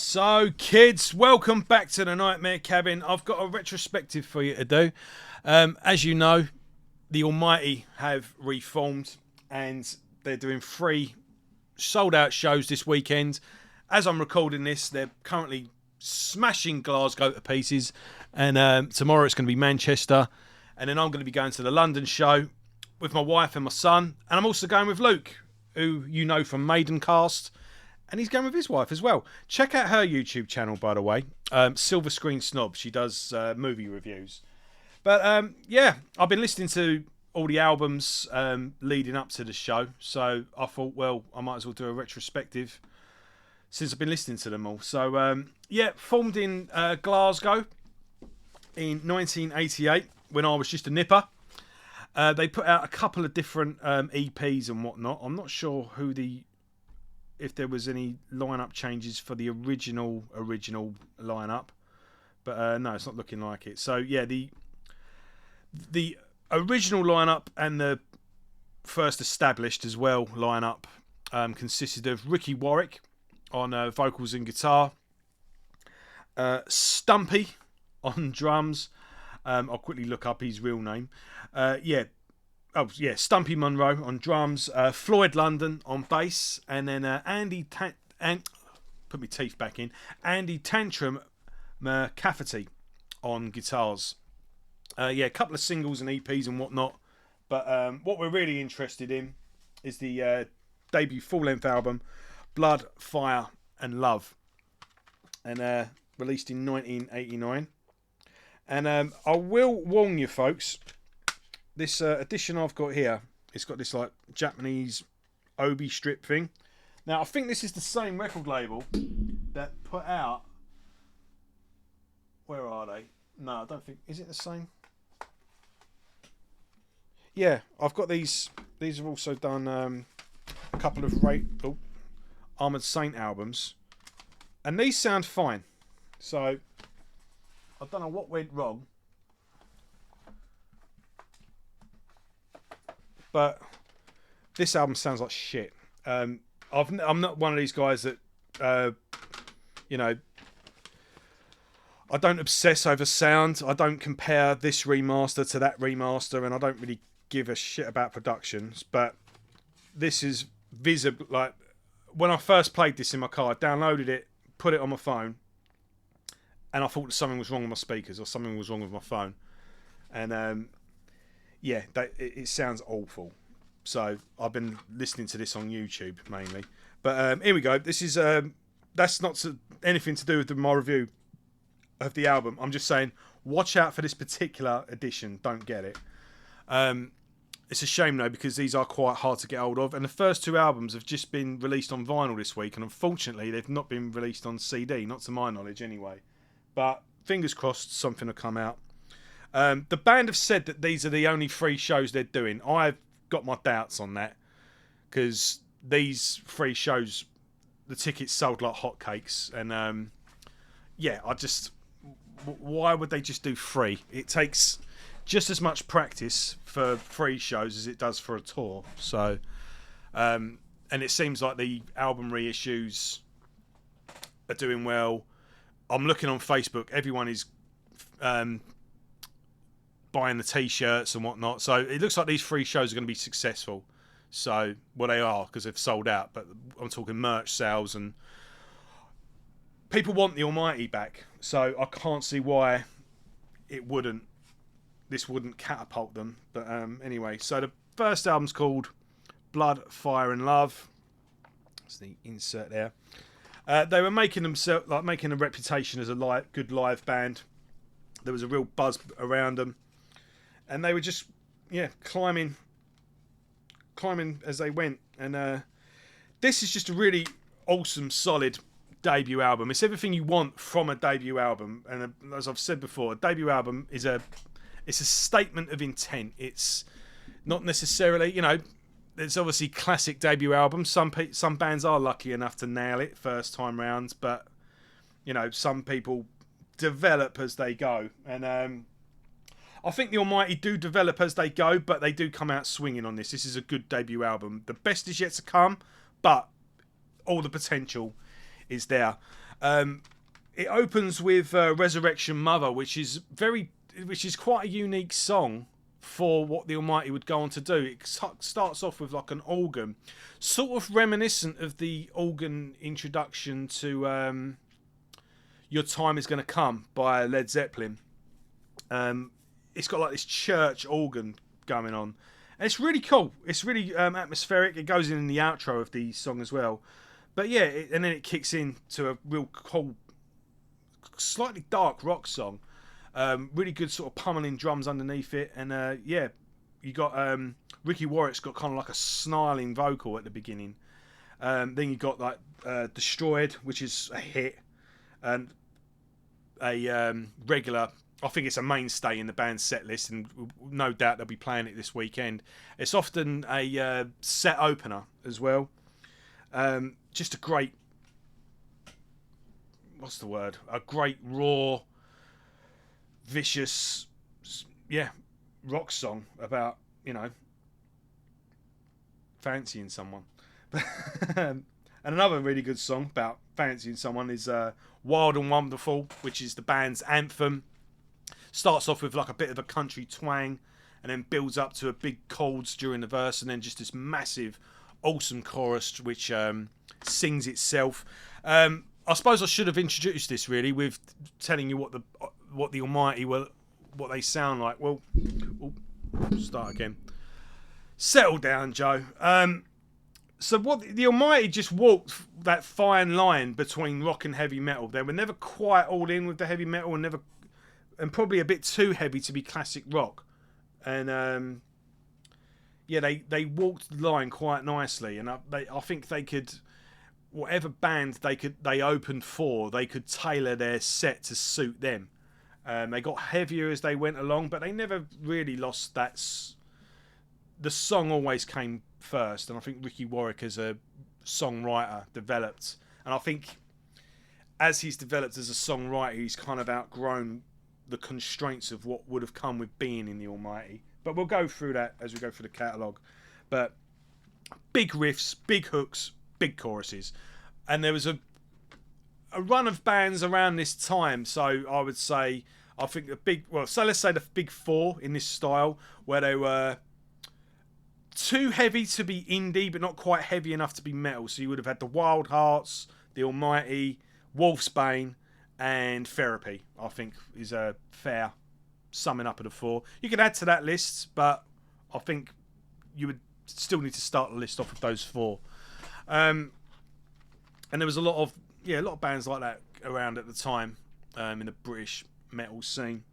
So, kids, welcome back to the Nightmare Cabin. I've got a retrospective for you to do. As you know, the Almighty have reformed and they're doing 3 sold-out shows this weekend. As I'm recording this, they're currently smashing Glasgow to pieces, and tomorrow it's going to be Manchester, and then I'm going to be going to the London show with my wife and my son, and I'm also going with Luke, who you know from Maidencast. And he's going with his wife as well. Check out her YouTube channel, by the way. Silver Screen Snob. She does movie reviews. But yeah, I've been listening to all the albums leading up to the show. So I thought, well, I might as well do a retrospective since I've been listening to them all. So yeah, formed in Glasgow in 1988 when I was just a nipper. They put out a couple of different EPs and whatnot. I'm not sure if there was any lineup changes for the original lineup, but no, it's not looking like it. So yeah, the original lineup and the first established as well lineup consisted of Ricky Warwick on vocals and guitar, Stumpy on drums. I'll quickly look up his real name. Stumpy Monroe on drums, Floyd London on bass, and then Andy Tantrum McCafferty on guitars. A couple of singles and EPs and whatnot, but what we're really interested in is the debut full-length album, Blood, Fire and Love, and released in 1989. And I will warn you, folks. This edition I've got here, it's got this like Japanese obi strip thing. Now I think this is the same record label that put out. Where are they? No, I don't think. Is it the same? Yeah, I've got these. These have also done a couple of Armored Saint albums, and these sound fine. So I don't know what went wrong. But this album sounds like shit. I'm not one of these guys that, I don't obsess over sound. I don't compare this remaster to that remaster, and I don't really give a shit about productions. But this is visible. Like when I first played this in my car, I downloaded it, put it on my phone, and I thought that something was wrong with my speakers or something was wrong with my phone, and it sounds awful. So I've been listening to this on YouTube mainly. But here we go. This is that's not anything to do with my review of the album. I'm just saying, watch out for this particular edition. Don't get it. It's a shame though, because these are quite hard to get hold of. And the first 2 albums have just been released on vinyl this week, and unfortunately they've not been released on CD, not to my knowledge anyway. But fingers crossed something will come out. The band have said that these are the only 3 shows they're doing. I've got my doubts on that, because these 3 shows, the tickets sold like hotcakes, and why would they just do 3? It takes just as much practice for 3 shows as it does for a tour. So, and it seems like the album reissues are doing well. I'm looking on Facebook; everyone is buying the t-shirts and whatnot, so it looks like these 3 shows are going to be successful. So, well, they are, because they've sold out, but I'm talking merch sales, and people want the Almighty back, so I can't see why this wouldn't catapult them. But anyway, so the first album's called Blood, Fire and Love. That's the insert there. They were making a reputation as a good live band. There was a real buzz around them, and they were just climbing as they went. And this is just a really awesome, solid debut album. It's everything you want from a debut album. And as I've said before, a debut album is a statement of intent. It's not necessarily, there's obviously classic debut albums. Some bands are lucky enough to nail it first time round, but some people develop as they go, and I think the Almighty do develop as they go, but they do come out swinging on this. This is a good debut album. The best is yet to come, but all the potential is there. It opens with Resurrection Mother, which is quite a unique song for what the Almighty would go on to do. It starts off with like an organ, sort of reminiscent of the organ introduction to Your Time Is Gonna Come by Led Zeppelin. It's got like this church organ going on, and it's really cool. It's really atmospheric. It goes in the outro of the song as well. But yeah, and then it kicks in to a real cool, slightly dark rock song. Really good sort of pummeling drums underneath it, and yeah, you got Ricky Warwick's got kind of like a snarling vocal at the beginning. Then you got like Destroyed, which is a hit, and a regular. I think it's a mainstay in the band's set list, and no doubt they'll be playing it this weekend. It's often a set opener as well. Just a great, what's the word? A great raw, vicious, yeah, rock song about, you know, fancying someone. And another really good song about fancying someone is Wild and Wonderful, which is the band's anthem. Starts off with like a bit of a country twang, and then builds up to a big chords during the verse, and then just this massive, awesome chorus which sings itself. I suppose I should have introduced this really with telling you what the Almighty what they sound like. Well, we'll start again. Settle down, Joe. So what the Almighty just walked that fine line between rock and heavy metal. They were never quite all in with the heavy metal, and probably a bit too heavy to be classic rock. And yeah, they walked the line quite nicely, and I think they could, whatever band they opened for, they could tailor their set to suit them. They got heavier as they went along, but they never really lost that. The song always came first, and I think Ricky Warwick as a songwriter developed, and I think as he's developed as a songwriter, he's kind of outgrown the constraints of what would have come with being in the Almighty. But we'll go through that as we go through the catalogue. But big riffs, big hooks, big choruses. And there was a run of bands around this time. So I would say, I think let's say the big four in this style, where they were too heavy to be indie, but not quite heavy enough to be metal. So you would have had the Wild Hearts, the Almighty, Wolfsbane, and Therapy, I think, is a fair summing up of the four. You could add to that list, but I think you would still need to start the list off with those four. And there was a lot of bands like that around at the time in the British metal scene.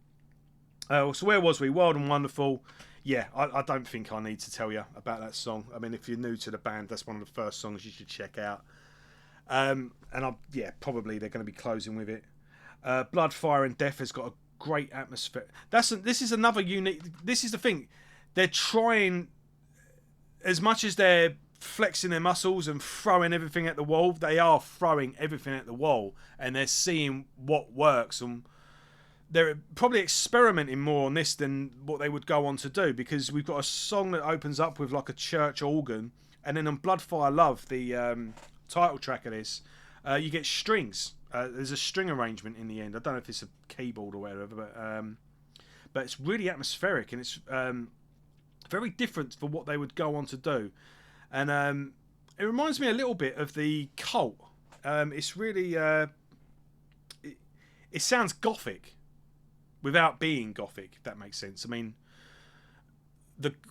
So where was we? Wild and Wonderful. Yeah, I don't think I need to tell you about that song. I mean, if you're new to the band, that's one of the first songs you should check out. And probably they're going to be closing with it. Blood, Fire and Death has got a great atmosphere. This is another unique. This is the thing. They're trying, as much as they're flexing their muscles and throwing everything at the wall, they are throwing everything at the wall, and they're seeing what works, and they're probably experimenting more on this than what they would go on to do, because we've got a song that opens up with like a church organ, and then on Blood, Fire, Love, the title track of this, you get strings. There's a string arrangement in the end. I don't know if it's a keyboard or whatever, but it's really atmospheric, and it's very different for what they would go on to do. And it reminds me a little bit of the Cult. It's really it sounds gothic without being gothic, if that makes sense. I mean,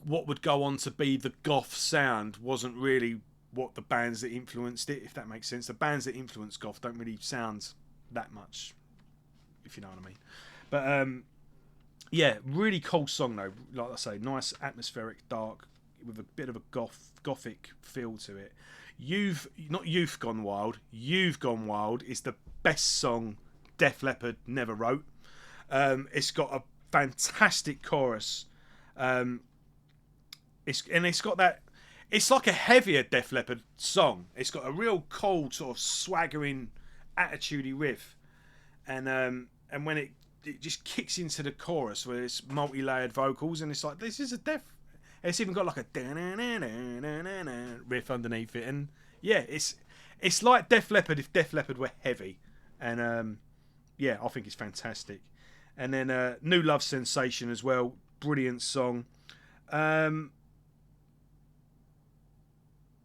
what would go on to be the goth sound wasn't really what the bands that influenced it, if that makes sense. The bands that influence goth don't really sound that much, if you know what I mean. But yeah, really cool song though. Like I say, nice atmospheric, dark, with a bit of a gothic feel to it. You've Gone Wild. You've Gone Wild is the best song Def Leppard never wrote. It's got a fantastic chorus. It's got that. It's like a heavier Def Leppard song. It's got a real cold sort of swaggering, attitudey riff, and when it just kicks into the chorus where it's multi-layered vocals, and it's like, this is a Def. It's even got like a riff underneath it, and yeah, it's like Def Leppard if Def Leppard were heavy, and yeah, I think it's fantastic. And then New Love Sensation as well, brilliant song.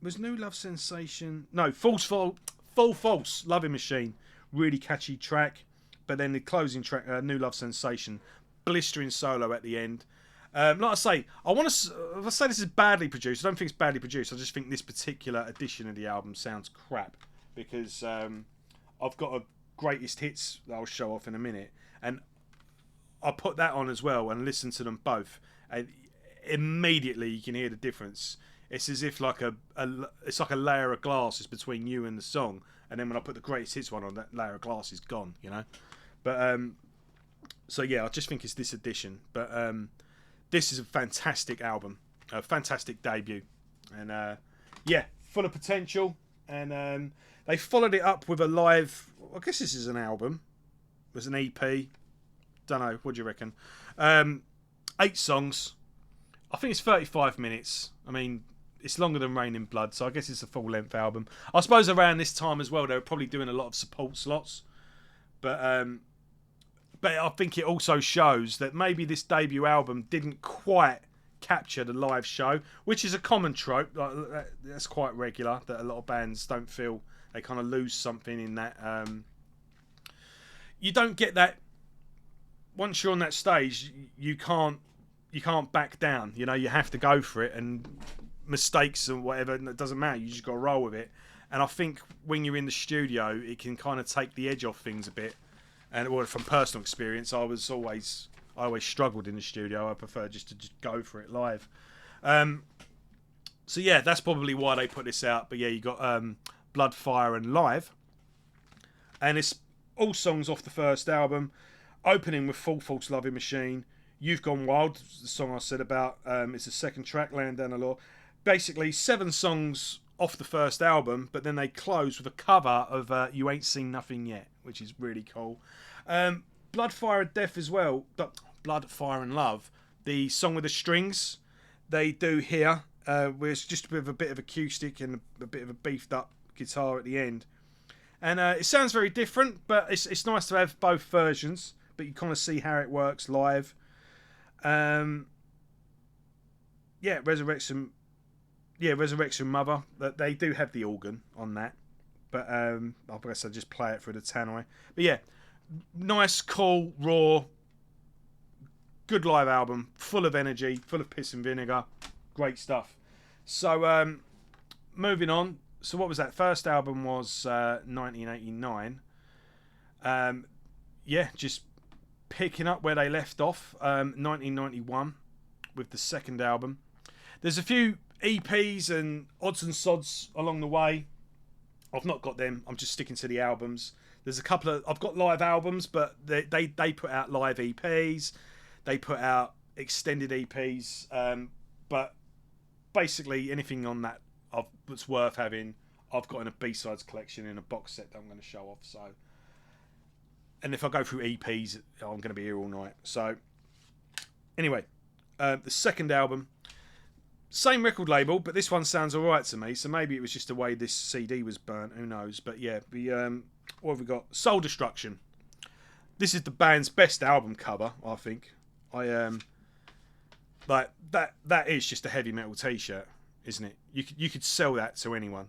Was New Love Sensation? No, Full False, Loving Machine, really catchy track. But then the closing track, New Love Sensation, blistering solo at the end. Like I say, if I say this is badly produced, I don't think it's badly produced. I just think this particular edition of the album sounds crap because I've got a greatest hits that I'll show off in a minute, and I put that on as well and listen to them both, and immediately you can hear the difference. It's as if it's like a layer of glass is between you and the song, and then when I put the greatest hits one on, that layer of glass is gone, you know. But so yeah, I just think it's this edition. But this is a fantastic album, a fantastic debut, and yeah, full of potential. And they followed it up with a live. I guess this is an album. It was an EP. Don't know. What do you reckon? 8 songs. I think it's 35 minutes. I mean, it's longer than Rain in Blood, so I guess it's a full-length album. I suppose around this time as well, they were probably doing a lot of support slots. But I think it also shows that maybe this debut album didn't quite capture the live show, which is a common trope. Like, that's quite regular, that a lot of bands don't feel they kind of lose something in that. You don't get that once you're on that stage. You can't back down. You know, you have to go for it, and mistakes and whatever, it doesn't matter. You just got to roll with it. And I think when you're in the studio, it can kind of take the edge off things a bit. And from personal experience, I always struggled in the studio. I prefer just to go for it live. So yeah, that's probably why they put this out. But yeah, you got Blood, Fire and Live, and it's all songs off the first album, opening with Full False, Loving Machine. You've Gone Wild, the song I said about. It's the second track, Laying Down the Law. Basically 7 songs off the first album, but then they close with a cover of You Ain't Seen Nothing Yet, which is really cool. Blood, Fire and Death as well. Blood, Fire and Love, the song with the strings, they do here, where it's just with a bit of acoustic and a bit of a beefed up guitar at the end. And it sounds very different, but it's nice to have both versions, but you kind of see how it works live. Resurrection Mother, they do have the organ on that, but I guess I just play it through the tannoy. But yeah, nice, cool, raw, good live album, full of energy, full of piss and vinegar, great stuff. So moving on. So what was that? First album was 1989. Just picking up where they left off, 1991 with the second album. There's a few EPs and odds and sods along the way. I've not got them. I'm just sticking to the albums. There's a couple of... I've got live albums, but they put out live EPs. They put out extended EPs. But basically anything on that that's worth having, I've got in a B-sides collection in a box set that I'm going to show off. So, and if I go through EPs, I'm going to be here all night. So anyway, the second album, same record label, but this one sounds alright to me. So maybe it was just the way this CD was burnt. Who knows? But yeah, what have we got? Soul Destruction. This is the band's best album cover, I think. Like that is just a heavy metal T-shirt, isn't it? You could sell that to anyone.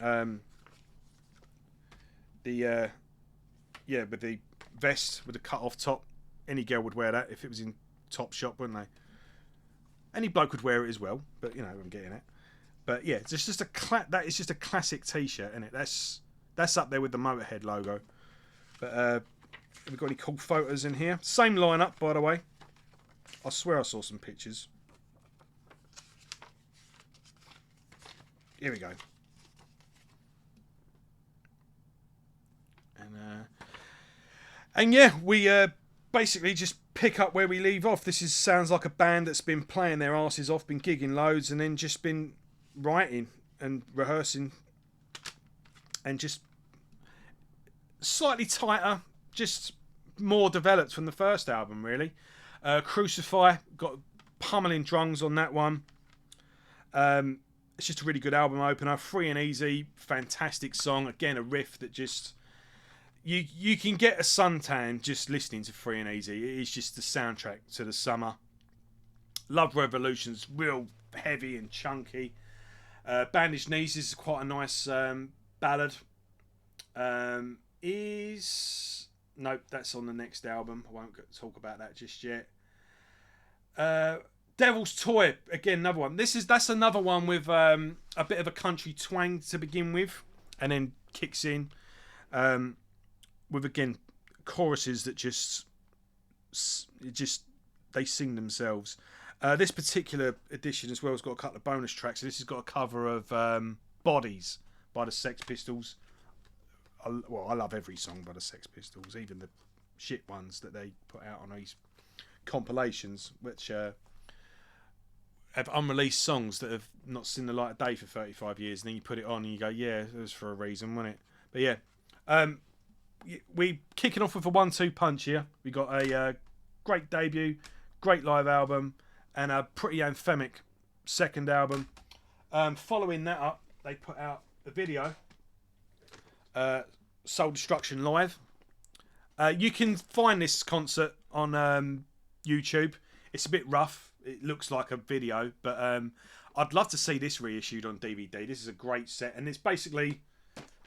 With the vest with the cut off top, any girl would wear that if it was in Topshop, wouldn't they? Any bloke would wear it as well, but you know I'm getting it. But yeah, it's just that is just a classic T-shirt, isn't it? That's up there with the Motorhead logo. But have we got any cool photos in here? Same lineup, by the way. I swear I saw some pictures. Here we go. And yeah, we basically just pick up where we leave off. This sounds like a band that's been playing their asses off, been gigging loads, and then just been writing and rehearsing, and just slightly tighter, just more developed from the first album, really. Crucify, got pummeling drums on that one. It's just a really good album opener. Free and Easy, fantastic song. Again, a riff that just... you can get a suntan just listening to Free and Easy. It is just the soundtrack to the summer. Love Revolution's real heavy and chunky. Bandaged Knees is quite a nice ballad. Nope, that's on the next album. I won't talk about that just yet. Devil's Toy, again, another one. That's another one with a bit of a country twang to begin with, and then kicks in with, again, choruses that just they sing themselves. This particular edition as well has got a couple of bonus tracks. So this has got a cover of Bodies by the Sex Pistols. I love every song by the Sex Pistols, even the shit ones that they put out on these compilations, which have unreleased songs that have not seen the light of day for 35 years, and then you put it on and you go, yeah, it was for a reason, wasn't it? But yeah, we kicking off with a 1-2 punch here. We got a great debut, great live album, and a pretty anthemic second album. Following that up, they put out a video, Soul Destruction Live. You can find this concert on YouTube. It's a bit rough. It looks like a video, but I'd love to see this reissued on DVD. This is a great set, and it's basically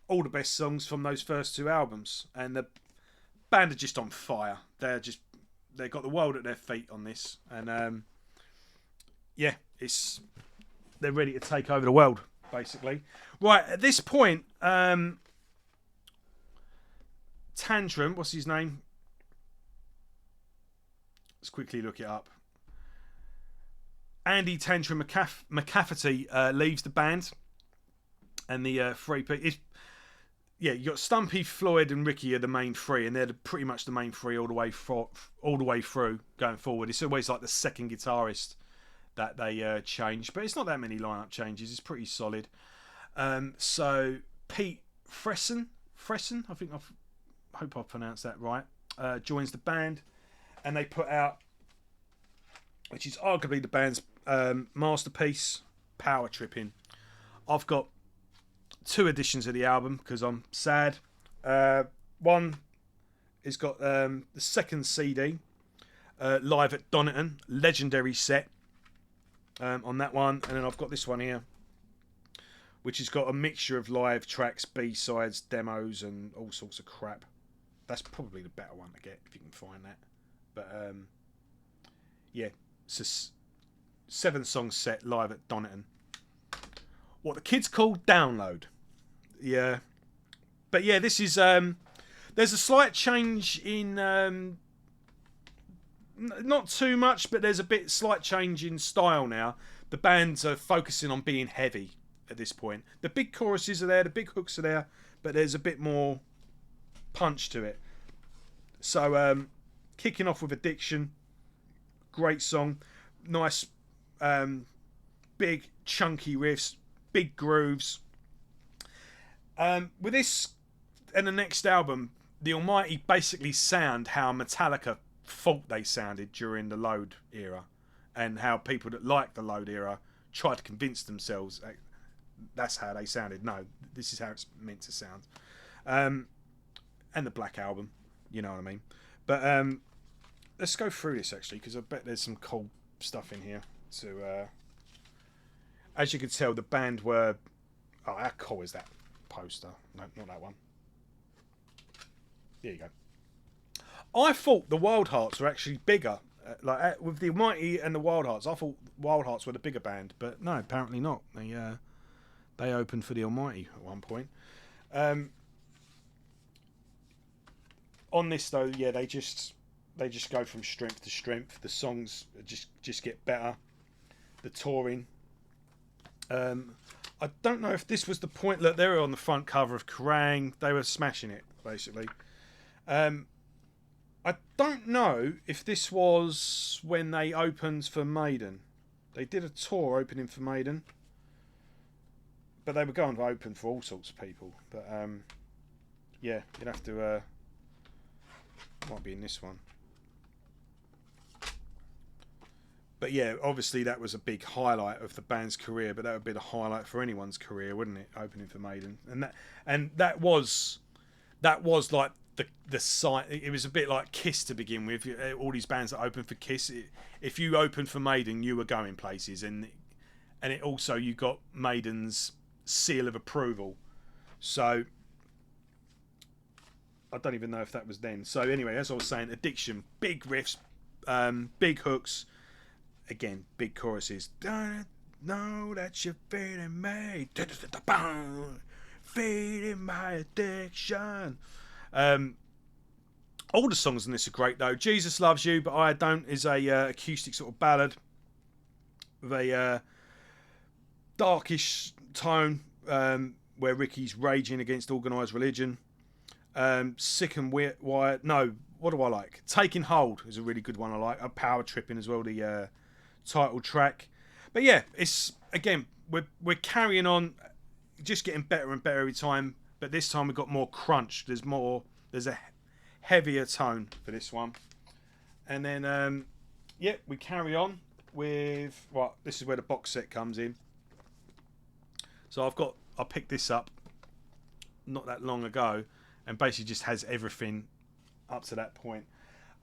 all the best songs from those first two albums. And the band are just on fire. They've got the world at their feet on this, and yeah, they're ready to take over the world, basically. Right, at this point, Tantrum, what's his name? Let's quickly look it up. Andy Tantrum McCafferty leaves the band, and the three people. You got Stumpy, Floyd, and Ricky are the main three, and they're pretty much the main three all the way through going forward. It's always like the second guitarist that they change, but it's not that many lineup changes. It's pretty solid. So Pete Fresson, I hope I pronounced that right, joins the band, and they put out, which is arguably the band's masterpiece, Power Tripping. I've got 2 editions of the album because I'm sad. One has got the second CD, live at Donington, legendary set on that one, and then I've got this one here, which has got a mixture of live tracks, B-sides, demos, and all sorts of crap. That's probably the better one to get if you can find that. But yeah, it's a 7-song set live at Donington. What the kids call download. Yeah. But yeah, this is there's a slight change in not too much, but there's a slight change in style now. The bands are focusing on being heavy at this point. The big choruses are there, the big hooks are there, but there's a bit more punch to it. So kicking off with Addiction, great song, nice big chunky riffs, big grooves. With this and the next album, the Almighty basically sound how Metallica thought they sounded during the Load era, and how people that liked the Load era tried to convince themselves that's how they sounded. No, this is how it's meant to sound. And the Black Album, you know what I mean. But let's go through this actually, because I bet there's some cool stuff in here. So as you can tell, the band were... Oh, how cool is that poster? No, not that one. There you go. I thought the Wild Hearts were actually bigger. With the Almighty and the Wild Hearts, I thought Wild Hearts were the bigger band, but no, apparently not. They opened for the Almighty at one point. On this though, yeah, they just go from strength to strength. The songs just get better. The touring. I don't know if this was the point. Look, they were on the front cover of Kerrang. They were smashing it, basically. I don't know if this was when they opened for Maiden. They did a tour opening for Maiden, but they were going to open for all sorts of people. But yeah, you'd have to. Might be in this one. But yeah, obviously that was a big highlight of the band's career. But that would be the highlight for anyone's career, wouldn't it? Opening for Maiden, and that was like the site. It was a bit like Kiss to begin with. All these bands that opened for Kiss, if you opened for Maiden, you were going places, and it also, you got Maiden's seal of approval. So I don't even know if that was then. So anyway, as I was saying, Addiction, big riffs, big hooks, again, big choruses. Don't know that you're feeding me, feeding my addiction. All the songs in this are great though. Jesus Loves You, But I Don't is a acoustic sort of ballad with a darkish tone, where Ricky's raging against organised religion. Sick and Wired. No, what do I like? Taking Hold is a really good one. I like. Power Tripping as well, the title track. But yeah, it's, again, we're carrying on, just getting better and better every time. But this time we've got more crunch. There's a heavier tone for this one. And then we carry on with, well, this is where the box set comes in. So I picked this up not that long ago, and basically just has everything up to that point.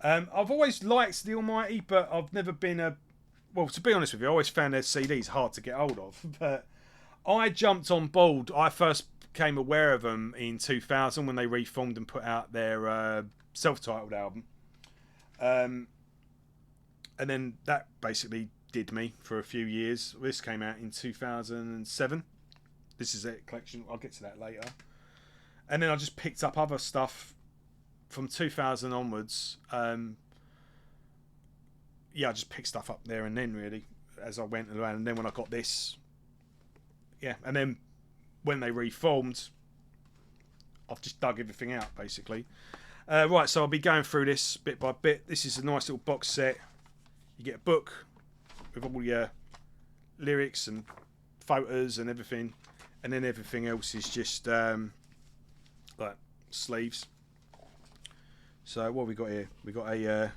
I've always liked the Almighty, but I've never been to be honest with you, I always found their CDs hard to get hold of. But I jumped on board. I first became aware of them in 2000 when they reformed and put out their self-titled album. And then that basically did me for a few years. This came out in 2007. This is a collection. I'll get to that later. And then I just picked up other stuff from 2000 onwards. I just picked stuff up there and then, really, as I went around. And then when I got this, and then when they reformed, I've just dug everything out, basically. Right, so I'll be going through this bit by bit. This is a nice little box set. You get a book with all your lyrics and photos and everything. And then everything else is just like sleeves. So what have we got here? We got a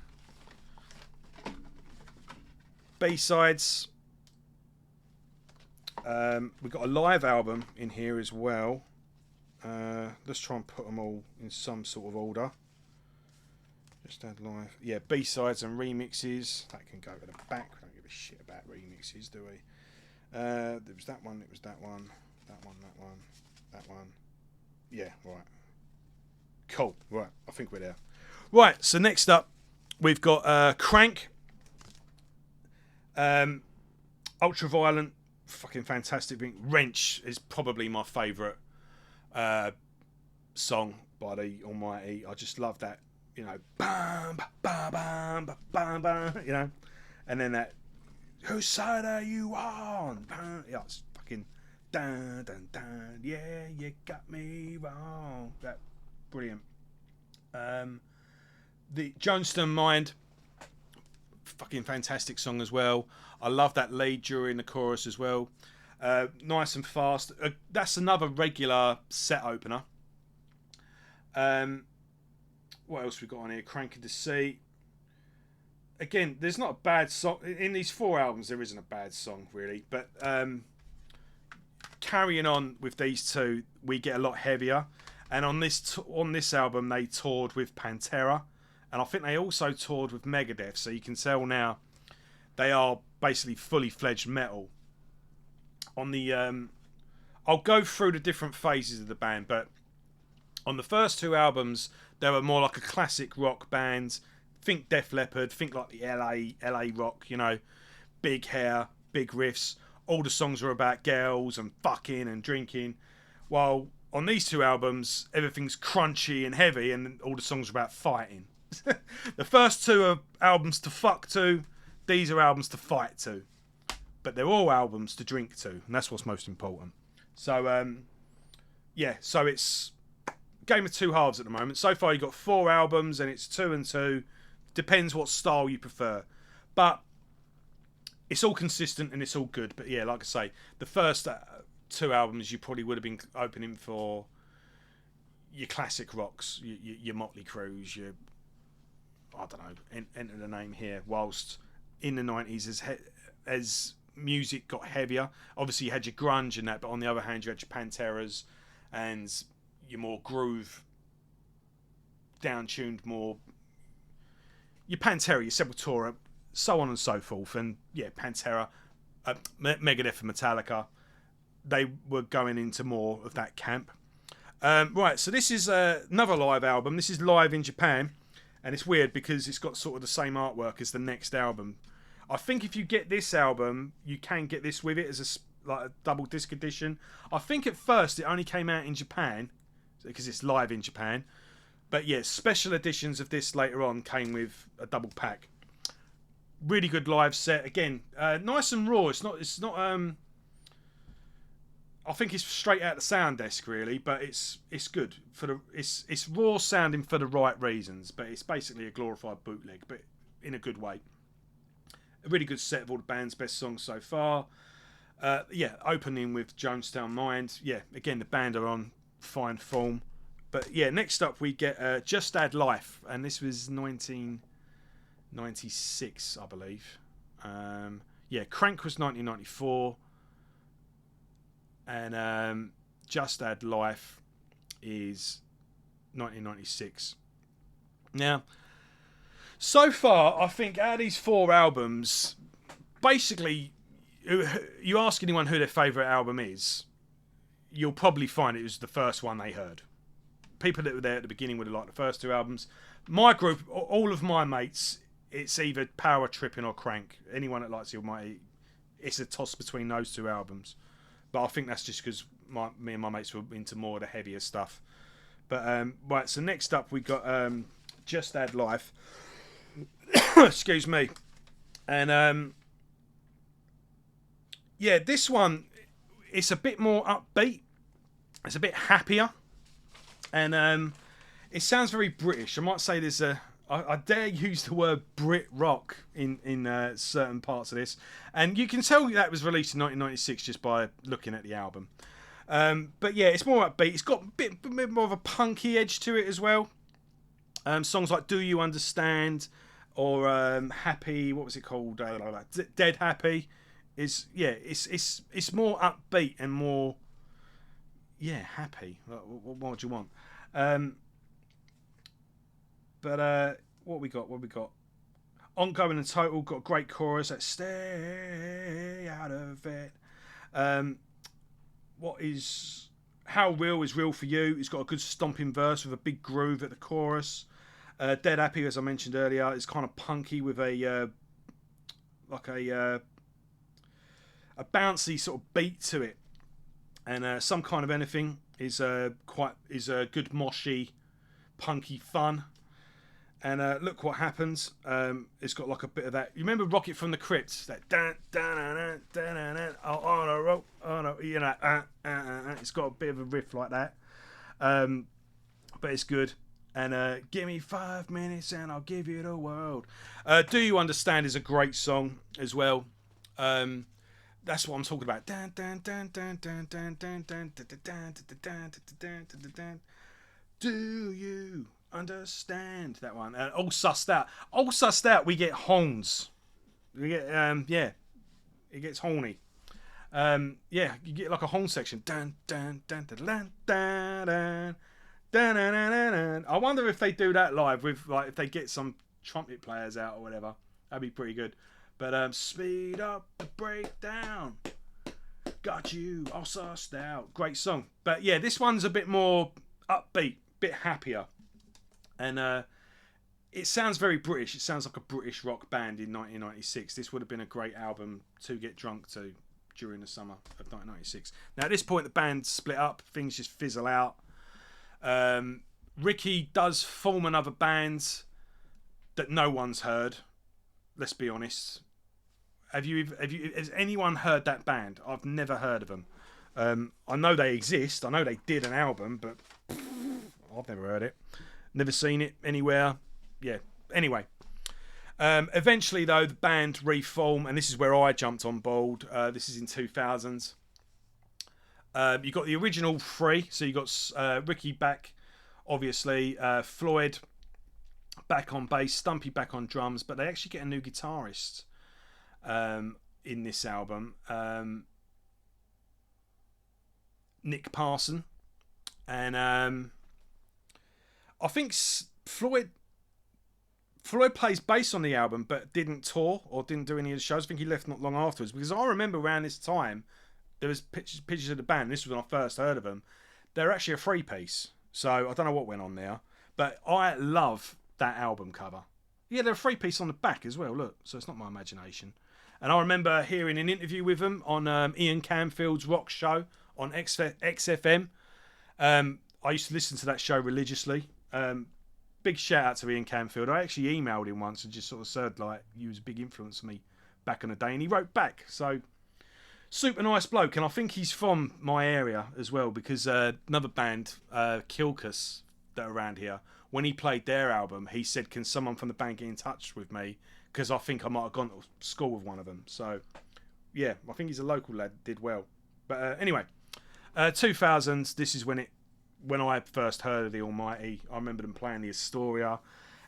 B-sides. We've got a live album in here as well. Let's try and put them all in some sort of order. Just add live. Yeah, B-sides and remixes. That can go to the back. We don't give a shit about remixes, do we? There was that one. It was that one. That one. That one. That one. Yeah, right. Cool. Right, I think we're there. Right, so next up, we've got Crank. Ultraviolent. Fucking fantastic thing. Wrench is probably my favourite song by the Almighty. I just love that, bam, bam, bam, bam, bam, and then that, whose side are you on? Bam. Yeah, it's fucking dun dun dun. Yeah, you got me wrong. That brilliant. The Jonestown Mind, fucking fantastic song as well. I love that lead during the chorus as well. Nice and fast. That's another regular set opener. What else we got on here? Cranking to See. Again, there's not a bad song in these 4 albums. There isn't a bad song really, but carrying on with these two, we get a lot heavier. And on this album, they toured with Pantera, and I think they also toured with Megadeth. So you can tell now they are basically fully fledged metal. On the I'll go through the different phases of the band, but on the first 2 albums, they were more like a classic rock band. Think Def Leppard, think like the LA rock, big hair, big riffs. All the songs are about girls and fucking and drinking. While on these 2 albums, everything's crunchy and heavy, and all the songs are about fighting. The first 2 are albums to fuck to. These are albums to fight to. But they're all albums to drink to, and that's what's most important. So, so it's game of 2 halves at the moment. So far, you've got 4 albums, and it's 2 and 2. Depends what style you prefer. But it's all consistent, and it's all good. But yeah, like I say, the first 2 albums, you probably would have been opening for your classic rocks, your Motley Crues, I don't know, enter the name here. Whilst in the 90s, as music got heavier, obviously you had your grunge and that, but on the other hand, you had your Panteras and your more groove down-tuned, more your Pantera, your Sepultura, so on and so forth. And yeah, Pantera, Megadeth and Metallica, they were going into more of that camp. Right, so this is another live album. This is live in Japan, and it's weird because it's got sort of the same artwork as the next album. I think if you get this album, you can get this with it as a double disc edition. I think at first it only came out in Japan because it's live in Japan. But yeah, special editions of this later on came with a double pack. Really good live set. Again, nice and raw. It's not. I think it's straight out the sound desk, really, but it's good it's raw sounding for the right reasons. But it's basically a glorified bootleg, but in a good way. A really good set of all the band's best songs so far. Opening with Jonestown Mind. Yeah, again, the band are on fine form. But yeah, next up we get Just Add Life, and this was 1996, I believe. Crank was 1994, and Just Add Life is 1996. Now, so far, I think out of these 4 albums, basically, you ask anyone who their favourite album is, you'll probably find it was the first one they heard. People that were there at the beginning would have liked the first 2 albums. My group, all of my mates, it's either Power Tripping or Crank. Anyone that likes the Almighty, it's a toss between those 2 albums. But I think that's just because me and my mates were into more of the heavier stuff. But right, so next up we got Just Add Life. Excuse me. And this one, it's a bit more upbeat. It's a bit happier. And it sounds very British. I might say there's I dare use the word Brit rock in certain parts of this. And you can tell that was released in 1996 just by looking at the album. But yeah, it's more upbeat. It's got a bit more of a punky edge to it as well. Songs like Do You Understand or Happy, what was it called? Dead Happy. It's more upbeat and more happy. What do you want? What we got? Ongoing and Total got a great chorus. That stay out of it. What is How Real is Real for You? It's got a good stomping verse with a big groove at the chorus. Dead Happy, as I mentioned earlier, is kind of punky with a bouncy sort of beat to it. And Some Kind of Anything is a good moshy, punky fun. And Look What Happens. It's got like a bit of that. You remember Rocket from the Crypt? That on a rope, it's got a bit of a riff like that. But it's good. And Give Me 5 minutes and I'll give you the world. Do You Understand is a great song as well. That's what I'm talking about. Do you understand that one? All sussed out. All sussed out. We get horns. We get it gets horny. You get like a horn section. Dun dun dun dun dun dun dun. I wonder if they do that live with if they get some trumpet players out or whatever. That'd be pretty good. But speed up the breakdown. Got you all sussed out. Great song. But yeah, this one's a bit more upbeat, bit happier. And it sounds very British. It sounds like a British rock band in 1996. This would have been a great album to get drunk to during the summer of 1996. Now at this point the band split up. Things just fizzle out. Ricky does form another band that no one's heard. Let's be honest. Has anyone heard that band? I've never heard of them. I know they exist. I know they did an album, but I've never heard it. Never seen it anywhere. Yeah. Anyway. Eventually, though, the band reform, and this is where I jumped on board. This is in 2000s. You got the original 3. So you got Ricky back, obviously. Floyd back on bass, Stumpy back on drums, but they actually get a new guitarist in this album, Nick Parson, and I think Floyd Floyd plays bass on the album, but didn't tour or didn't do any of the shows. I think he left not long afterwards, because I remember around this time there was pictures of the band. This was when I first heard of them. They're actually a 3-piece, so I don't know what went on there. But I love that album cover. Yeah, they're a 3-piece on the back as well. Look, so it's not my imagination. And I remember hearing an interview with them on Ian Camfield's rock show on XFM. I used to listen to that show religiously. Big shout out to Ian Camfield. I actually emailed him once and just sort of said, like, he was a big influence on me back in the day. And he wrote back. So, super nice bloke. And I think he's from my area as well, because another band, Kilkus, that are around here, when he played their album, he said, can someone from the band get in touch with me? Because I think I might have gone to school with one of them. So, yeah, I think he's a local lad. Did well. But anyway, 2000s, this is when I first heard of the Almighty. I remember them playing the Astoria.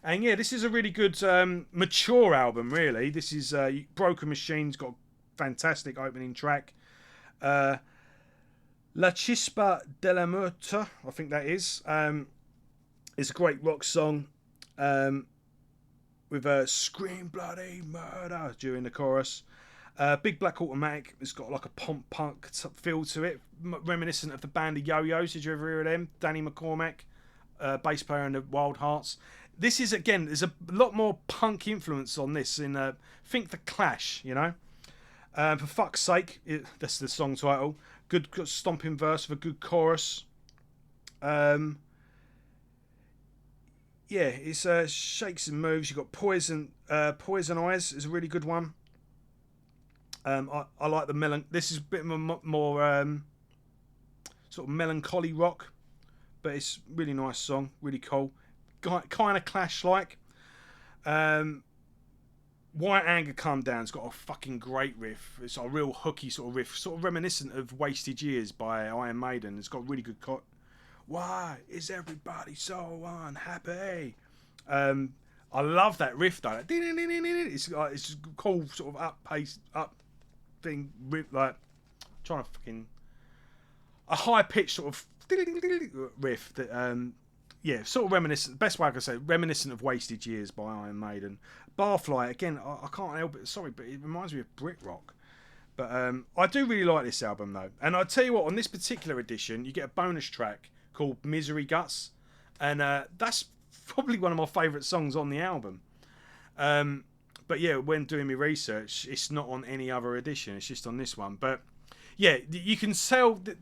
And yeah, this is a really good, mature album, really. This is Broken Machine's got a fantastic opening track. La Chispa de la Muerte, I think that is. It's a great rock song with a scream bloody murder during the chorus. Big Black Automatic. It's got like a pomp punk feel to it, reminiscent of the band the Yo-Yos. Did you ever hear of them? Danny McCormack, bass player in the Wild Hearts. This is, again, there's a lot more punk influence on this in think the Clash, you know. For fuck's sake, that's the song title. Good stomping verse with a good chorus. Yeah, it's shakes and moves. You've got Poison Eyes is a really good one. I like the this is a bit more sort of melancholy rock, but it's a really nice song, really cool, kind of Clash-like. White Anger Come Down's got a fucking great riff. It's a real hooky sort of riff, sort of reminiscent of Wasted Years by Iron Maiden. It's got really good Why is everybody so unhappy? I love that riff though. It's just cool, sort of up thing, like trying to fucking a high pitched sort of riff that yeah, sort of reminiscent. Best way I can say, reminiscent of Wasted Years by Iron Maiden. Barfly again. I can't help it. Sorry, but it reminds me of Brit rock. But I do really like this album though, and I tell you what, on this particular edition, you get a bonus track called Misery Guts, and that's probably one of my favourite songs on the album. But yeah, when doing my research, it's not on any other edition, it's just on this one. But yeah, you can tell that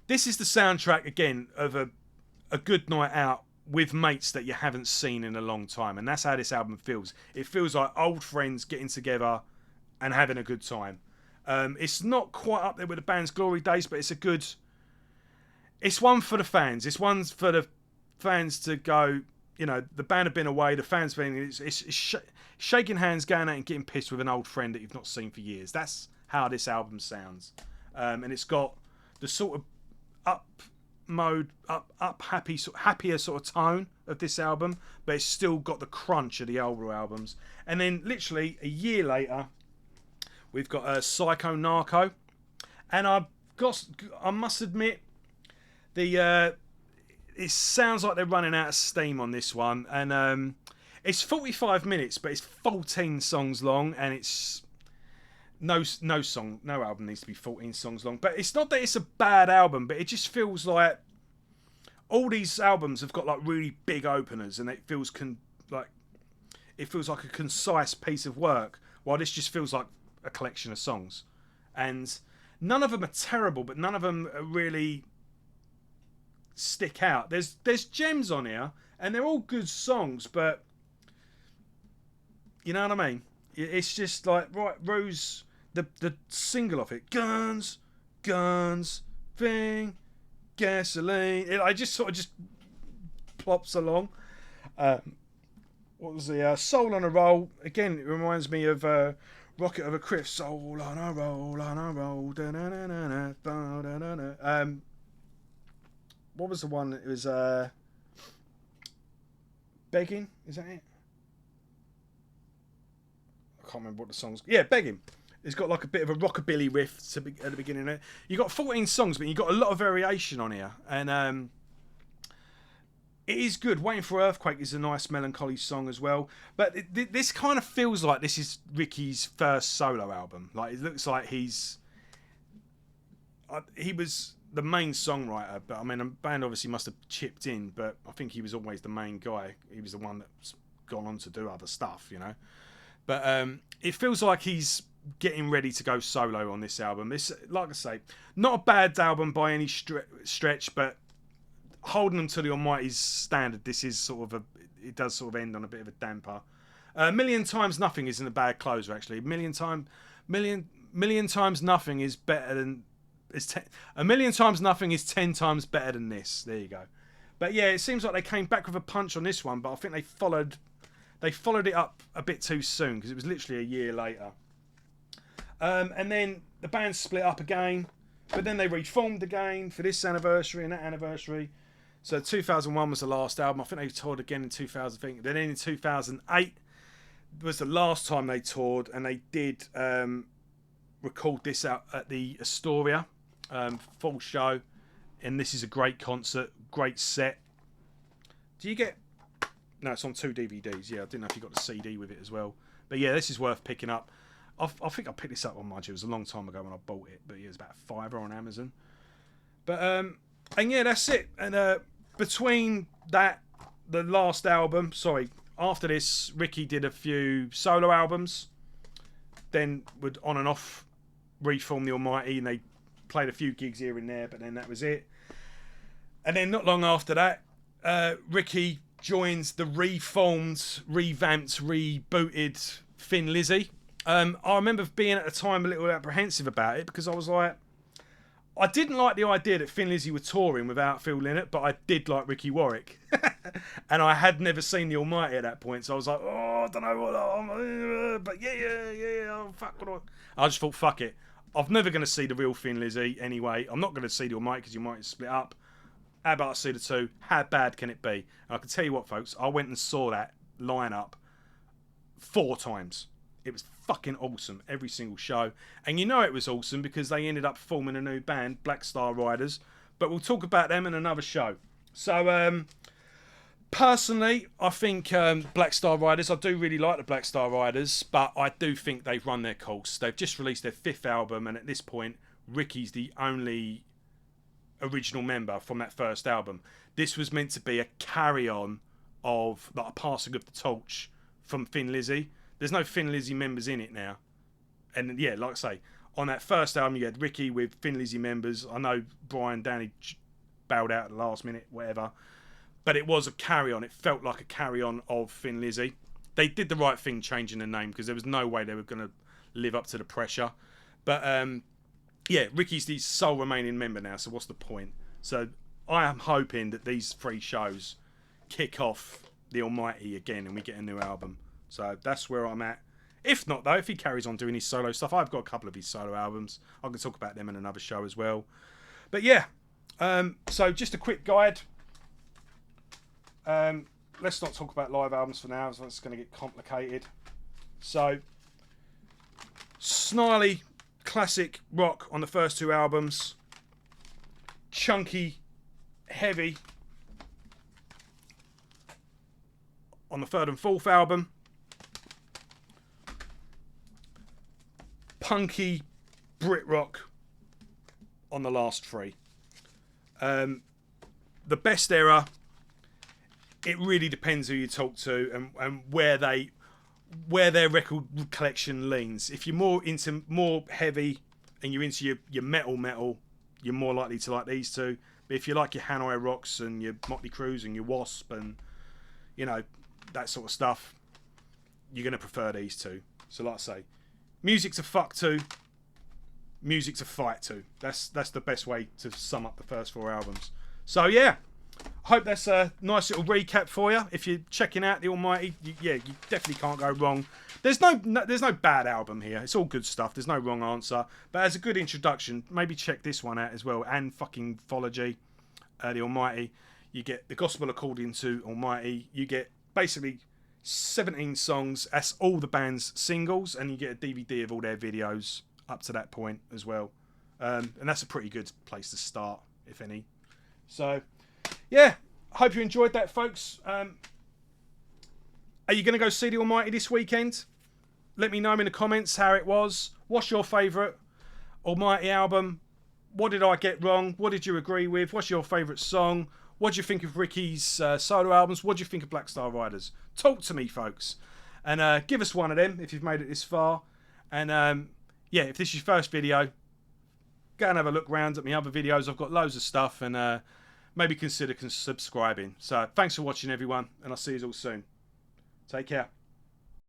this is the soundtrack again of a good night out with mates that you haven't seen in a long time, and that's how this album feels. It feels like old friends getting together and having a good time. It's not quite up there with the band's glory days, but it's one for the fans. It's one for the fans to go, you know, the band have been away, the fans have been, it's shaking hands, going out and getting pissed with an old friend that you've not seen for years. That's how this album sounds. And it's got the sort of happier sort of tone of this album, but it's still got the crunch of the older albums. And then literally a year later, we've got Psycho Narco. And I must admit, it sounds like they're running out of steam on this one, and it's 45 minutes, but it's 14 songs long, and it's no album needs to be 14 songs long. But it's not that it's a bad album, but it just feels like all these albums have got like really big openers, and it feels like a concise piece of work, while this just feels like a collection of songs, and none of them are terrible, but none of them are really stick out. There's gems on here, and they're all good songs, but you know what I mean. It's just like, right, Rose, the single off it, guns, thing, gasoline. I just sort of just plops along. What was the Soul on a Roll? Again, it reminds me of Rocket of a Cliff. Soul on a roll, what was the one? It was Begging. Is that it? I can't remember what the song's. Yeah, Begging. It's got like a bit of a rockabilly riff at the beginning of it. You got 14 songs, but you got a lot of variation on here, and It is good. Waiting for Earthquake is a nice melancholy song as well. But this kind of feels like this is Ricky's first solo album. Like, it looks like he was the main songwriter, but I mean, a band obviously must have chipped in, but I think he was always the main guy. He was the one that's gone on to do other stuff, you know. But it feels like he's getting ready to go solo on this album. It's, like I say, not a bad album by any stretch, but holding them to the Almighty's standard, this is sort of it does sort of end on a bit of a damper. Million Times Nothing isn't a bad closer, actually. Million Times Nothing is better than a million times nothing is 10 times better than this. There you go. But yeah, it seems like they came back with a punch on this one, but I think they followed it up a bit too soon because it was literally a year later. And then the band split up again, but then they reformed again for this anniversary and that anniversary. So 2001 was the last album. I think they toured again in 2000. Then in 2008 was the last time they toured, and they did record this out at the Astoria. Full show, and this is a great concert, great set. Do you get? No, it's on 2 DVDs. Yeah, I didn't know if you got the CD with it as well. But yeah, this is worth picking up. I think I picked this up on Mudge. It was a long time ago when I bought it, but yeah, it was about £5 on Amazon. But and yeah, that's it. And between that, the last album. Sorry, after this, Ricky did a few solo albums. Then would on and off reform the Almighty, and they played a few gigs here and there, but then that was it. And then not long after that, Ricky joins the reformed, revamped, rebooted Thin Lizzy. I remember being at the time a little apprehensive about it because I was like, I didn't like the idea that Thin Lizzy were touring without Phil Lynott, but I did like Ricky Warwick. And I had never seen the Almighty at that point, so I was like, oh, I don't know what, but yeah, oh, fuck. I just thought, fuck it. I'm never going to see the real Thin Lizzy anyway. I'm not going to see the Almighty because you might split up. How about I see the two? How bad can it be? And I can tell you what, folks, I went and saw that lineup 4 times. It was fucking awesome, every single show. And you know it was awesome because they ended up forming a new band, Black Star Riders. But we'll talk about them in another show. So, personally, I think Black Star Riders, I do really like the Black Star Riders, but I do think they've run their course. They've just released their 5th album, and at this point, Ricky's the only original member from that first album. This was meant to be a carry-on of, like, a passing of the torch from Thin Lizzy. There's no Thin Lizzy members in it now. And yeah, like I say, on that first album, you had Ricky with Thin Lizzy members. I know Brian Downey bowed out at the last minute, whatever. But it was a carry-on. It felt like a carry-on of Thin Lizzy. They did the right thing changing the name because there was no way they were going to live up to the pressure. But yeah, Ricky's the sole remaining member now, so what's the point? So I am hoping that these 3 shows kick off the Almighty again and we get a new album. So that's where I'm at. If not, though, if he carries on doing his solo stuff, I've got a couple of his solo albums. I can talk about them in another show as well. But yeah, so just a quick guide. Let's not talk about live albums for now, so it's going to get complicated. So, snarly, classic rock on the first 2 albums. Chunky, heavy on the 3rd and 4th album. Punky Brit rock on the last 3. The best era, it really depends who you talk to and where their record collection leans. If you're more into more heavy and you're into your metal, you're more likely to like these 2. But if you like your Hanoi Rocks and your Motley Crues and your Wasp and, you know, that sort of stuff, you're going to prefer these 2. So like I say, music to fuck to, music to fight to. That's the best way to sum up the first 4 albums. So yeah, hope that's a nice little recap for you. If you're checking out the Almighty, you definitely can't go wrong. There's no bad album here. It's all good stuff. There's no wrong answer. But as a good introduction, maybe check this one out as well. And fucking Phology, the Almighty. You get the Gospel According to Almighty. You get basically 17 songs. That's all the band's singles, and you get a DVD of all their videos up to that point as well. And that's a pretty good place to start, if any. So, yeah, hope you enjoyed that, folks. Are you going to go see the Almighty this weekend? Let me know in the comments how it was. What's your favourite Almighty album? What did I get wrong? What did you agree with? What's your favourite song? What do you think of Ricky's solo albums? What do you think of Black Star Riders? Talk to me, folks. And give us one of them if you've made it this far. And yeah, if this is your first video, go and have a look round at my other videos. I've got loads of stuff, and maybe consider subscribing. So thanks for watching, everyone, and I'll see you all soon. Take care.